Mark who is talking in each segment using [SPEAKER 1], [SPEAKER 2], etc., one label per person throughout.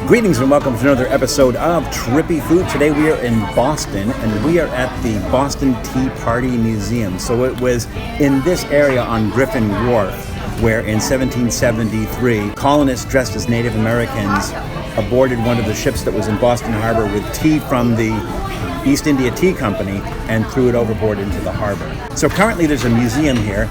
[SPEAKER 1] Greetings and welcome to another episode of Trippy Food. Today we are in Boston and we are at the Boston Tea Party Museum. So it was in this area on Griffin, Wharf, where in 1773 colonists dressed as Native Americans aborted one of the ships that was in Boston Harbor with tea from the East India Tea Company and threw it overboard into the harbor. So currently there's a museum here.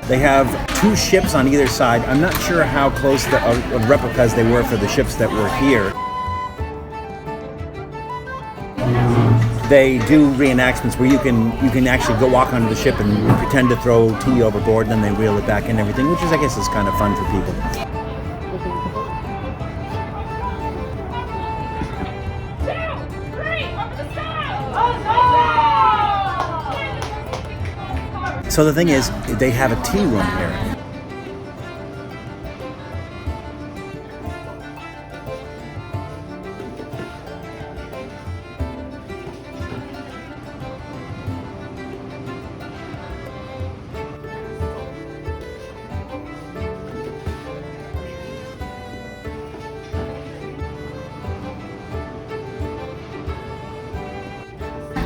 [SPEAKER 1] They have two ships on either side. I'm not sure how close the replicas they were for the ships that were here. They do reenactments where you can actually go walk onto the ship and pretend to throw tea overboard, and then they reel it back in and everything, which is, I guess, is kind of fun for people. So the thing is, they have a tea room here.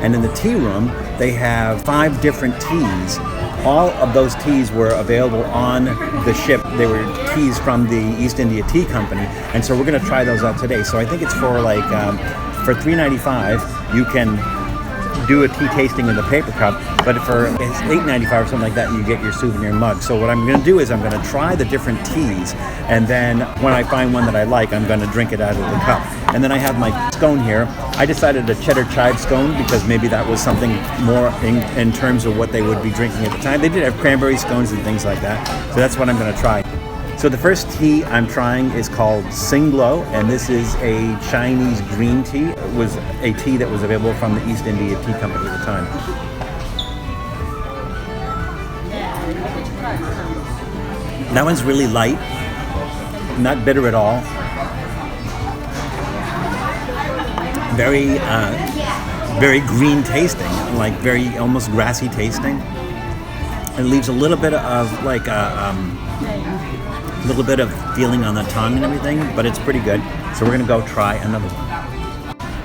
[SPEAKER 1] And in the tea room, they have 5 different teas. All of those teas were available on the ship. They were teas from the East India Tea Company, and so we're going to try those out today. So I think it's for like for $3.95 you can do a tea tasting in the paper cup, but for it's $8.95 or something like that, you get your souvenir mug. So what I'm going to do is I'm going to try the different teas, and then when I find one that I like, I'm going to drink it out of the cup. And then I have my scone here. I decided a cheddar chive scone because maybe that was something more in terms of what they would be drinking at the time. They did have cranberry scones and things like that, so that's what I'm going to try. So the first tea I'm trying is called Singlo, and this is a Chinese green tea. It was a tea that was available from the East India Tea Company at the time. That one's really light, not bitter at all. Very green tasting, like very almost grassy tasting. It leaves a little bit of like little bit of feeling on the tongue and everything, but it's pretty good. So we're gonna go try another one.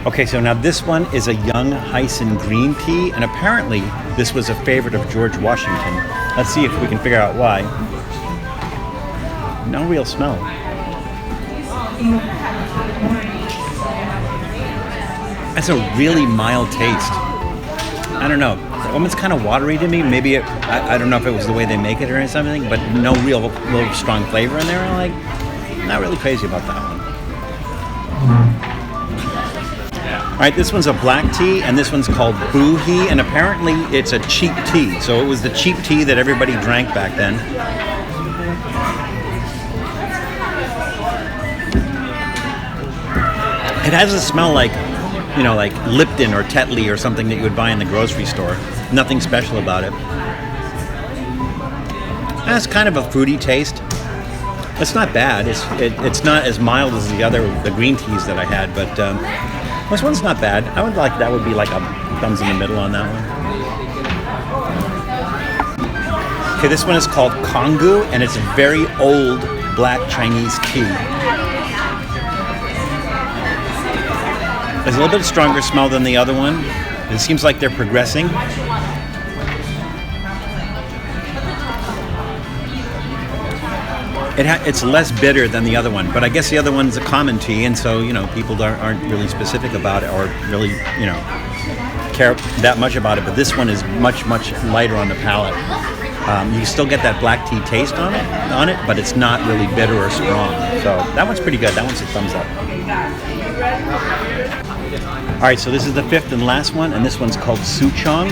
[SPEAKER 1] Okay, so now this one is a young Hyson green tea, and apparently this was a favorite of George Washington. Let's see if we can figure out why. No real smell. It's a really mild taste. I don't know. The woman's kind of watery to me. Maybe I don't know if it was the way they make it or something, but no real strong flavor in there. Like, not really crazy about that one. All right, this one's a black tea, and this one's called Boohee, and apparently it's a cheap tea. So it was the cheap tea that everybody drank back then. It has a smell like, you know, like Lipton or Tetley or something that you would buy in the grocery store. Nothing special about it. It has kind of a fruity taste. It's not bad. It's not as mild as the green teas that I had, but this one's not bad. I would like that would be like a thumbs in the middle on that one. Okay, this one is called Kongu, and it's a very old black Chinese tea. There's a little bit stronger smell than the other one. It seems like they're progressing. It's less bitter than the other one, but I guess the other one's a common tea, and so, you know, people aren't really specific about it or really, you know, care that much about it. But this one is much lighter on the palate. You still get that black tea taste on it, but it's not really bitter or strong. So that one's pretty good. That one's a thumbs up. All right, so this is the 5th and last one, and this one's called Souchong,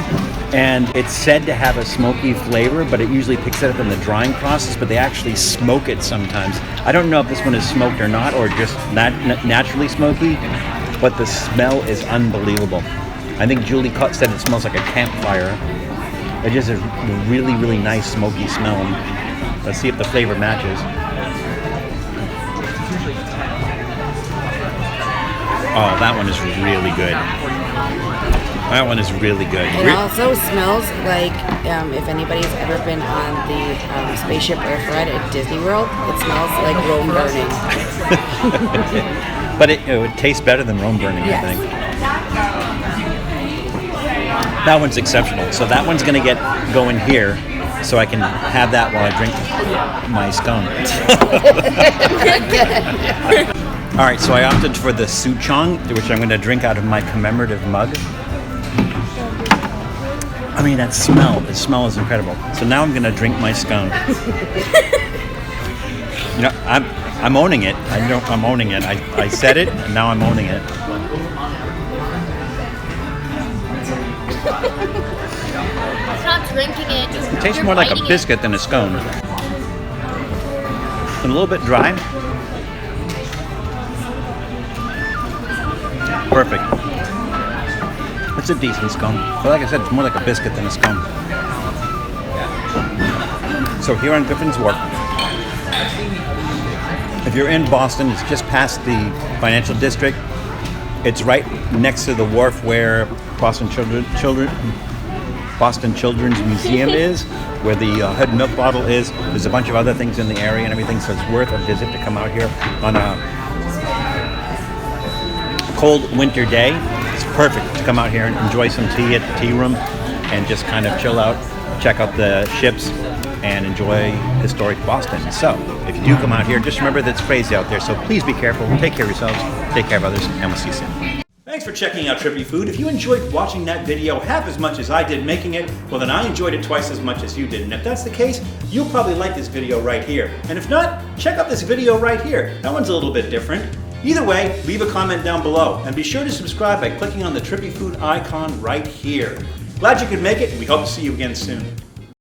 [SPEAKER 1] and it's said to have a smoky flavor, but it usually picks it up in the drying process, but they actually smoke it sometimes. I don't know if this one is smoked or not, or just naturally smoky, but the smell is unbelievable. I think Juli said it smells like a campfire. It just is a really, really nice smoky smell. Let's see if the flavor matches. Oh, that one is really good. That one is really good.
[SPEAKER 2] It also smells like, if anybody's ever been on the spaceship Earth ride at Disney World, it smells like Rome burning.
[SPEAKER 1] But it would taste better than Rome burning,
[SPEAKER 2] Yes.
[SPEAKER 1] I think. That one's exceptional. So that one's going to get going here, so I can have that while I drink my scone. All right, so I opted for the Souchong, which I'm going to drink out of my commemorative mug. I mean, the smell is incredible. So now I'm going to drink my scone. You know, I'm owning it. I'm owning it. I said it, and now I'm owning it.
[SPEAKER 3] It's not drinking it.
[SPEAKER 1] It tastes more like a biscuit than a scone. And a little bit dry. Perfect. It's a decent scone. But like I said, it's more like a biscuit than a scone. So here on Griffin's Wharf, if you're in Boston, it's just past the financial district. It's right next to the wharf where Boston Children's Museum is, where the Hood milk bottle is. There's a bunch of other things in the area and everything, so it's worth a visit to come out here on a cold winter day. It's perfect to come out here and enjoy some tea at the tea room and just kind of chill out, check out the ships, and enjoy historic Boston. So, if you do come out here, just remember that it's crazy out there, so please be careful, take care of yourselves, take care of others, and we'll see you soon. Thanks for checking out Trippy Food. If you enjoyed watching that video half as much as I did making it, well then I enjoyed it twice as much as you did. And if that's the case, you'll probably like this video right here. And if not, check out this video right here. That one's a little bit different. Either way, leave a comment down below. And be sure to subscribe by clicking on the Trippy Food icon right here. Glad you could make it, and we hope to see you again soon.